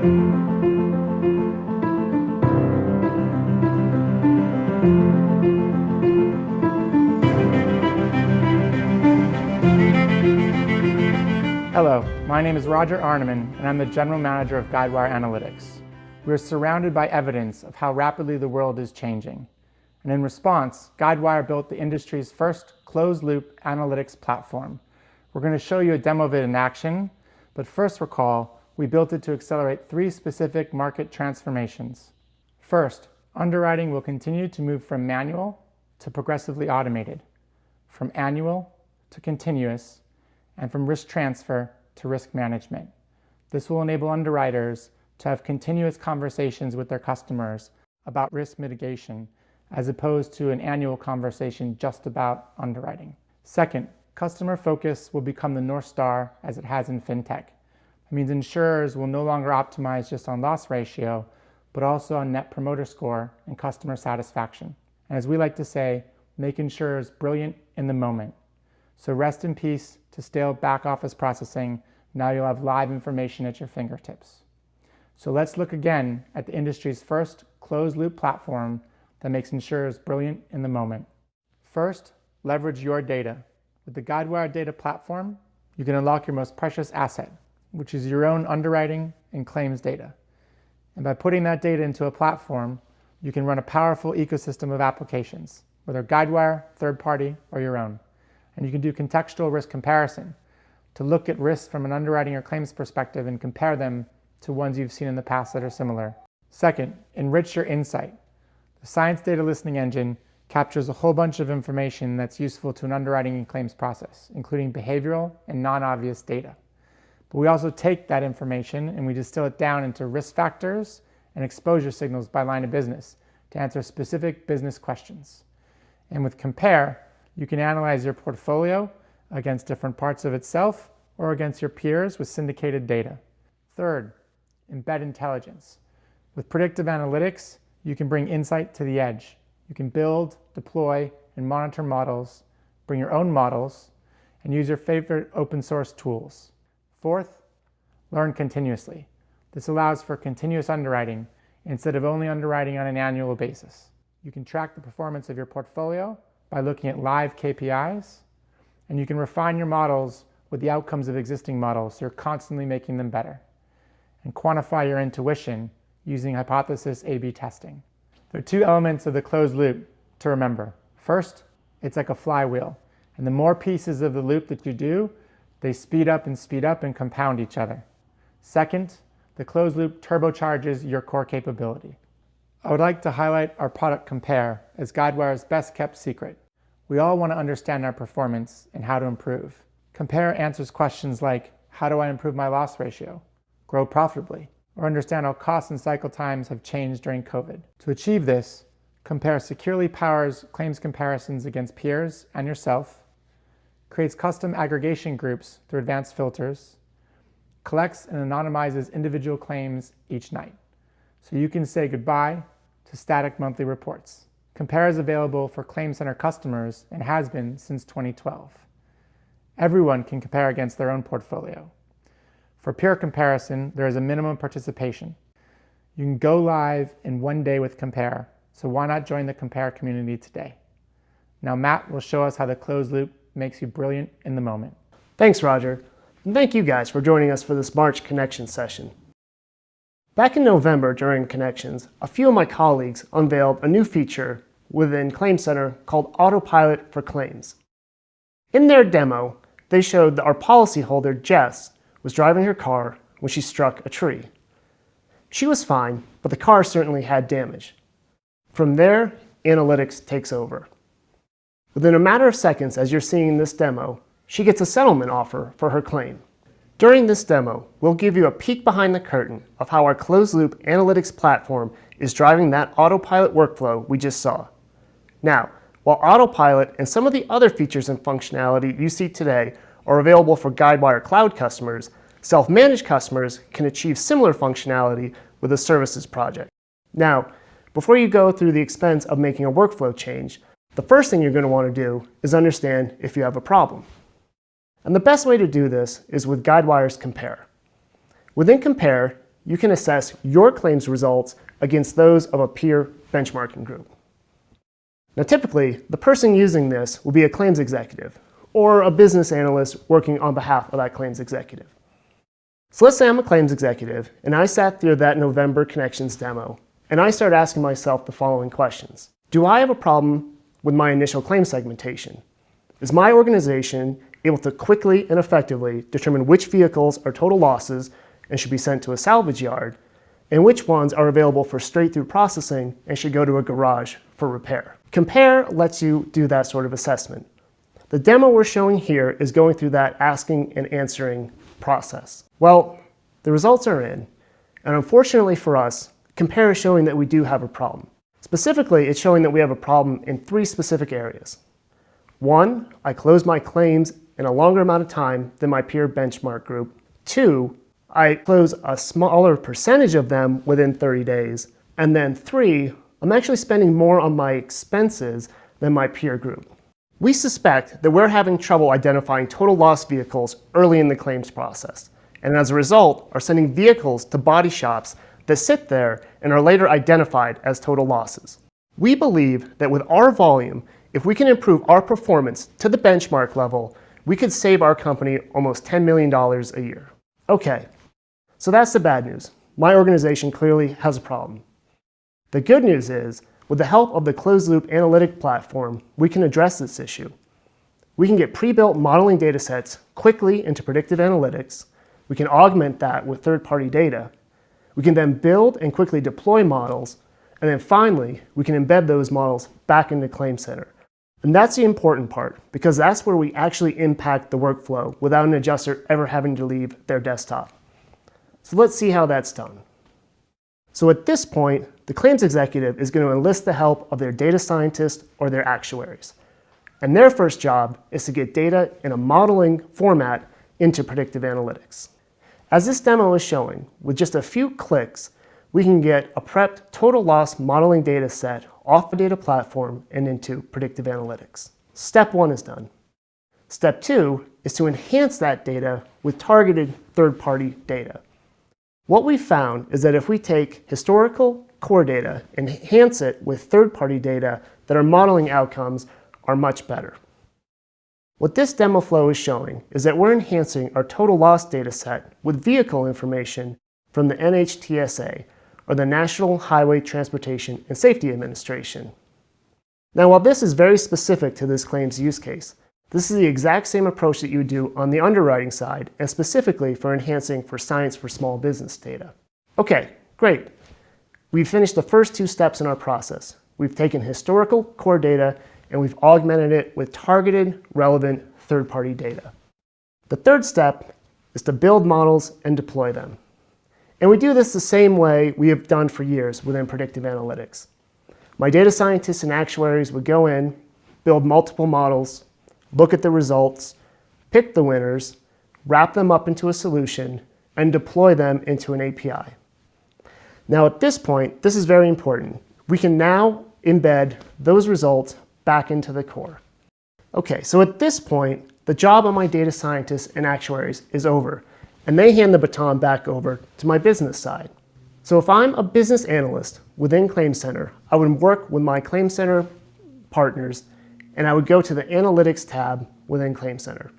Hello, my name is Roger Arneman, and I'm the General Manager of Guidewire Analytics. We are surrounded by evidence of how rapidly the world is changing. And in response, Guidewire built the industry's first closed-loop analytics platform. We're going to show you a demo of it in action, but first recall, we built it to accelerate 3 specific market transformations. First, underwriting will continue to move from manual to progressively automated, from annual to continuous, and from risk transfer to risk management. This will enable underwriters to have continuous conversations with their customers about risk mitigation, as opposed to an annual conversation just about underwriting. Second, customer focus will become the North Star as it has in fintech. It means insurers will no longer optimize just on loss ratio, but also on net promoter score and customer satisfaction. And as we like to say, make insurers brilliant in the moment. So rest in peace to stale back office processing. Now you'll have live information at your fingertips. So let's look again at the industry's first closed loop platform that makes insurers brilliant in the moment. First, leverage your data. With the Guidewire data platform, you can unlock your most precious asset, which is your own underwriting and claims data. And by putting that data into a platform, you can run a powerful ecosystem of applications, whether Guidewire, third party, or your own. And you can do contextual risk comparison to look at risks from an underwriting or claims perspective and compare them to ones you've seen in the past that are similar. Second, enrich your insight. The Science Data Listening Engine captures a whole bunch of information that's useful to an underwriting and claims process, including behavioral and non-obvious data. But we also take that information and we distill it down into risk factors and exposure signals by line of business to answer specific business questions. And with Compare, you can analyze your portfolio against different parts of itself or against your peers with syndicated data. Third, embed intelligence. With predictive analytics, you can bring insight to the edge. You can build, deploy, and monitor models, bring your own models, and use your favorite open source tools. Fourth, learn continuously. This allows for continuous underwriting instead of only underwriting on an annual basis. You can track the performance of your portfolio by looking at live KPIs, and you can refine your models with the outcomes of existing models, so you're constantly making them better. And quantify your intuition using hypothesis A/B testing. There are 2 elements of the closed loop to remember. First, it's like a flywheel, and the more pieces of the loop that you do, they speed up and compound each other. Second, the closed loop turbocharges your core capability. I would like to highlight our product Compare as Guidewire's best kept secret. We all want to understand our performance and how to improve. Compare answers questions like, how do I improve my loss ratio, grow profitably, or understand how costs and cycle times have changed during COVID. To achieve this, Compare securely powers claims comparisons against peers and yourself, creates custom aggregation groups through advanced filters, collects and anonymizes individual claims each night. So you can say goodbye to static monthly reports. Compare is available for Claim Center customers and has been since 2012. Everyone can compare against their own portfolio. For peer comparison, there is a minimum participation. You can go live in 1 day with Compare, so why not join the Compare community today? Now Matt will show us how the closed loop makes you brilliant in the moment. Thanks, Roger. And thank you guys for joining us for this March Connections session. Back in November during Connections, a few of my colleagues unveiled a new feature within Claim Center called Autopilot for Claims. In their demo, they showed that our policyholder, Jess, was driving her car when she struck a tree. She was fine, but the car certainly had damage. From there, analytics takes over. Within a matter of seconds, as you're seeing in this demo, she gets a settlement offer for her claim. During this demo, we'll give you a peek behind the curtain of how our closed-loop analytics platform is driving that autopilot workflow we just saw. Now, while Autopilot and some of the other features and functionality you see today are available for Guidewire Cloud customers, self-managed customers can achieve similar functionality with a services project. Now, before you go through the expense of making a workflow change, the first thing you're going to want to do is understand if you have a problem. And the best way to do this is with Guidewire's Compare. Within Compare, you can assess your claims results against those of a peer benchmarking group. Now, typically, the person using this will be a claims executive or a business analyst working on behalf of that claims executive. So let's say I'm a claims executive and I sat through that November Connections demo and I start asking myself the following questions. Do I have a problem with my initial claim segmentation? Is my organization able to quickly and effectively determine which vehicles are total losses and should be sent to a salvage yard, and which ones are available for straight-through processing and should go to a garage for repair? Compare lets you do that sort of assessment. The demo we're showing here is going through that asking and answering process. Well, the results are in, and unfortunately for us, Compare is showing that we do have a problem. Specifically, it's showing that we have a problem in 3 specific areas. 1, I close my claims in a longer amount of time than my peer benchmark group. 2, I close a smaller percentage of them within 30 days. And then 3, I'm actually spending more on my expenses than my peer group. We suspect that we're having trouble identifying total loss vehicles early in the claims process, and as a result, are sending vehicles to body shops that sit there and are later identified as total losses. We believe that with our volume, if we can improve our performance to the benchmark level, we could save our company almost $10 million a year. Okay, so that's the bad news. My organization clearly has a problem. The good news is, with the help of the closed-loop analytic platform, we can address this issue. We can get pre-built modeling datasets quickly into predictive analytics. We can augment that with third-party data. We can then build and quickly deploy models. And then finally, we can embed those models back into ClaimCenter. And that's the important part, because that's where we actually impact the workflow without an adjuster ever having to leave their desktop. So let's see how that's done. So at this point, the claims executive is going to enlist the help of their data scientist or their actuaries. And their first job is to get data in a modeling format into predictive analytics. As this demo is showing, with just a few clicks, we can get a prepped total loss modeling data set off the data platform and into predictive analytics. Step 1 is done. Step 2 is to enhance that data with targeted third-party data. What we found is that if we take historical core data and enhance it with third-party data, that our modeling outcomes are much better. What this demo flow is showing is that we're enhancing our total loss data set with vehicle information from the NHTSA, or the National Highway Transportation and Safety Administration. Now, while this is very specific to this claims use case, this is the exact same approach that you would do on the underwriting side, and specifically for enhancing for science for small business data. Okay, great. We've finished the first 2 steps in our process. We've taken historical core data and we've augmented it with targeted, relevant third-party data. The third step is to build models and deploy them. And we do this the same way we have done for years within predictive analytics. My data scientists and actuaries would go in, build multiple models, look at the results, pick the winners, wrap them up into a solution, and deploy them into an API. Now at this point, this is very important. We can now embed those results back into the core. Okay, so at this point, the job of my data scientists and actuaries is over, and they hand the baton back over to my business side. So if I'm a business analyst within ClaimCenter, I would work with my ClaimCenter partners, and I would go to the Analytics tab within ClaimCenter.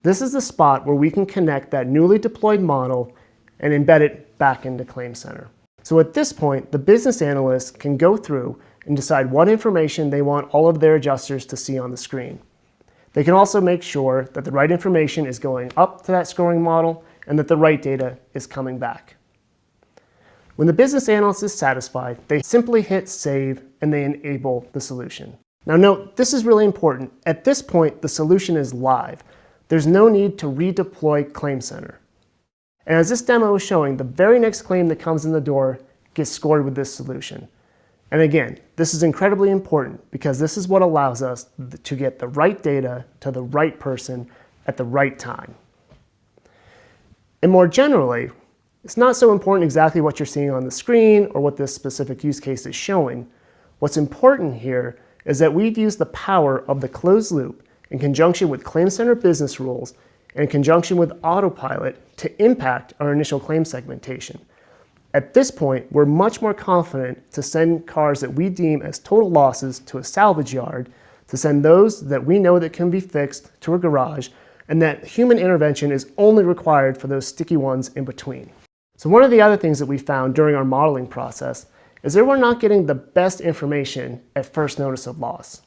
This is the spot where we can connect that newly deployed model and embed it back into ClaimCenter. So at this point, the business analyst can go through and decide what information they want all of their adjusters to see on the screen. They can also make sure that the right information is going up to that scoring model and that the right data is coming back. When the business analyst is satisfied, they simply hit save and they enable the solution. Now note, this is really important. At this point, the solution is live. There's no need to redeploy ClaimCenter. And as this demo is showing, the very next claim that comes in the door gets scored with this solution. And again, this is incredibly important because this is what allows us to get the right data to the right person at the right time. And more generally, it's not so important exactly what you're seeing on the screen or what this specific use case is showing. What's important here is that we've used the power of the closed loop in conjunction with ClaimCenter business rules and in conjunction with Autopilot to impact our initial claim segmentation. At this point, we're much more confident to send cars that we deem as total losses to a salvage yard, to send those that we know that can be fixed to a garage, and that human intervention is only required for those sticky ones in between. So one of the other things that we found during our modeling process is that we're not getting the best information at first notice of loss.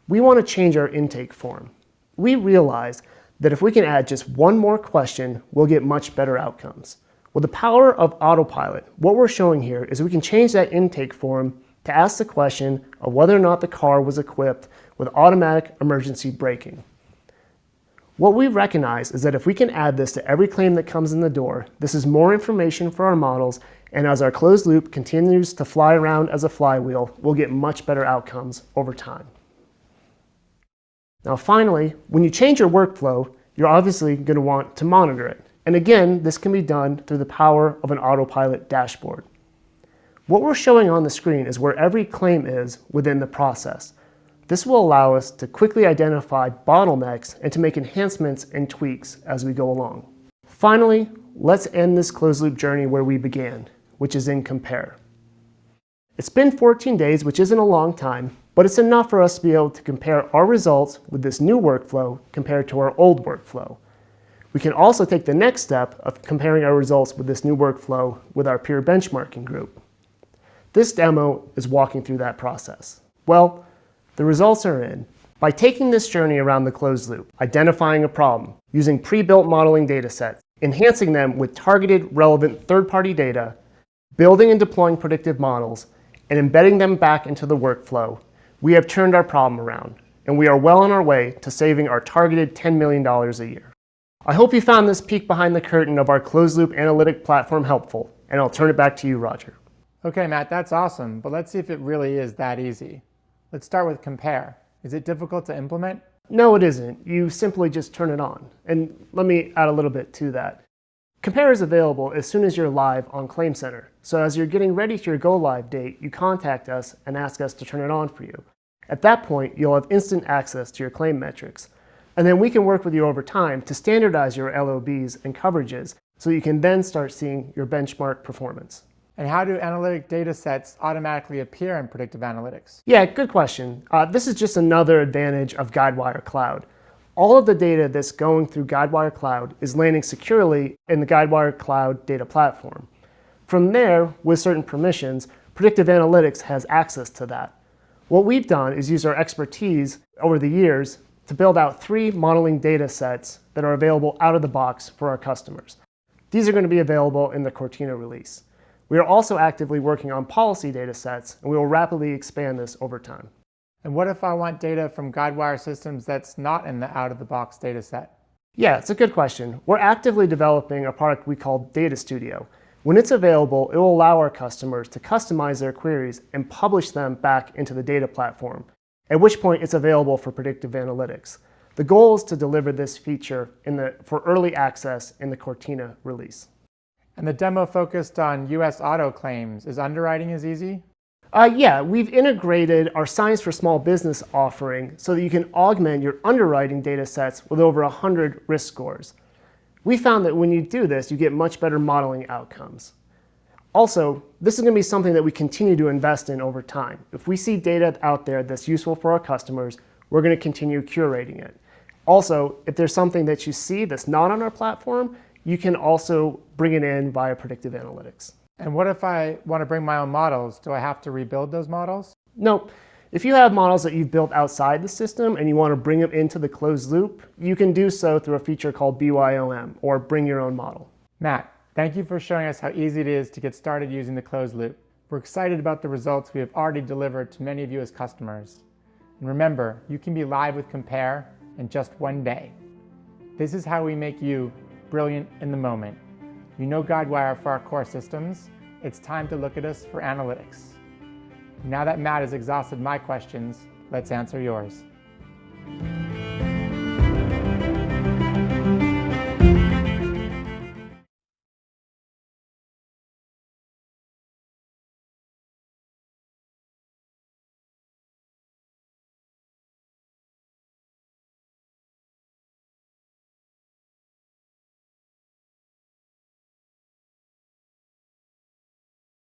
We want to change our intake form. We realize that if we can add just one more question, we'll get much better outcomes. With the power of autopilot, what we're showing here is we can change that intake form to ask the question of whether or not the car was equipped with automatic emergency braking. What we recognize is that if we can add this to every claim that comes in the door, this is more information for our models, and as our closed loop continues to fly around as a flywheel, we'll get much better outcomes over time. Now finally, when you change your workflow, you're obviously going to want to monitor it. And again, this can be done through the power of an autopilot dashboard. What we're showing on the screen is where every claim is within the process. This will allow us to quickly identify bottlenecks and to make enhancements and tweaks as we go along. Finally, let's end this closed loop journey where we began, which is in compare. It's been 14 days, which isn't a long time, but it's enough for us to be able to compare our results with this new workflow compared to our old workflow. We can also take the next step of comparing our results with this new workflow with our peer benchmarking group. This demo is walking through that process. Well, the results are in. By taking this journey around the closed loop, identifying a problem, using pre-built modeling data sets, enhancing them with targeted, relevant third-party data, building and deploying predictive models, and embedding them back into the workflow, we have turned our problem around, and we are well on our way to saving our targeted $10 million a year. I hope you found this peek behind the curtain of our closed-loop analytic platform helpful, and I'll turn it back to you, Roger. Okay, Matt, that's awesome, but let's see if it really is that easy. Let's start with compare. Is it difficult to implement? No, it isn't. You simply just turn it on. And let me add a little bit to that. Compare is available as soon as you're live on ClaimCenter. So as you're getting ready for your go-live date, you contact us and ask us to turn it on for you. At that point, you'll have instant access to your claim metrics. And then we can work with you over time to standardize your LOBs and coverages so you can then start seeing your benchmark performance. And how do analytic data sets automatically appear in Predictive Analytics? Yeah, good question. This is just another advantage of Guidewire Cloud. All of the data that's going through Guidewire Cloud is landing securely in the Guidewire Cloud data platform. From there, with certain permissions, Predictive Analytics has access to that. What we've done is use our expertise over the years to build out 3 modeling data sets that are available out of the box for our customers. These are going to be available in the Cortina release. We are also actively working on policy data sets, and we will rapidly expand this over time. And what if I want data from Guidewire systems that's not in the out-of-the-box data set? Yeah, it's a good question. We're actively developing a product we call Data Studio. When it's available, it will allow our customers to customize their queries and publish them back into the data platform, at which point it's available for Predictive Analytics. The goal is to deliver this feature for early access in the Cortina release. And the demo focused on US auto claims. Is underwriting as easy? Yeah, we've integrated our Science for Small Business offering so that you can augment your underwriting data sets with over 100 risk scores. We found that when you do this, you get much better modeling outcomes. Also, this is going to be something that we continue to invest in over time. If we see data out there that's useful for our customers, we're going to continue curating it. Also, if there's something that you see that's not on our platform, you can also bring it in via Predictive Analytics. And what if I want to bring my own models? Do I have to rebuild those models? No. If you have models that you've built outside the system and you want to bring them into the closed loop, you can do so through a feature called BYOM, or Bring Your Own Model. Matt, thank you for showing us how easy it is to get started using the closed loop. We're excited about the results we have already delivered to many of you as customers. And remember, you can be live with Compare in just one day. This is how we make you brilliant in the moment. You know Guidewire for our core systems. It's time to look at us for analytics. Now that Matt has exhausted my questions, let's answer yours.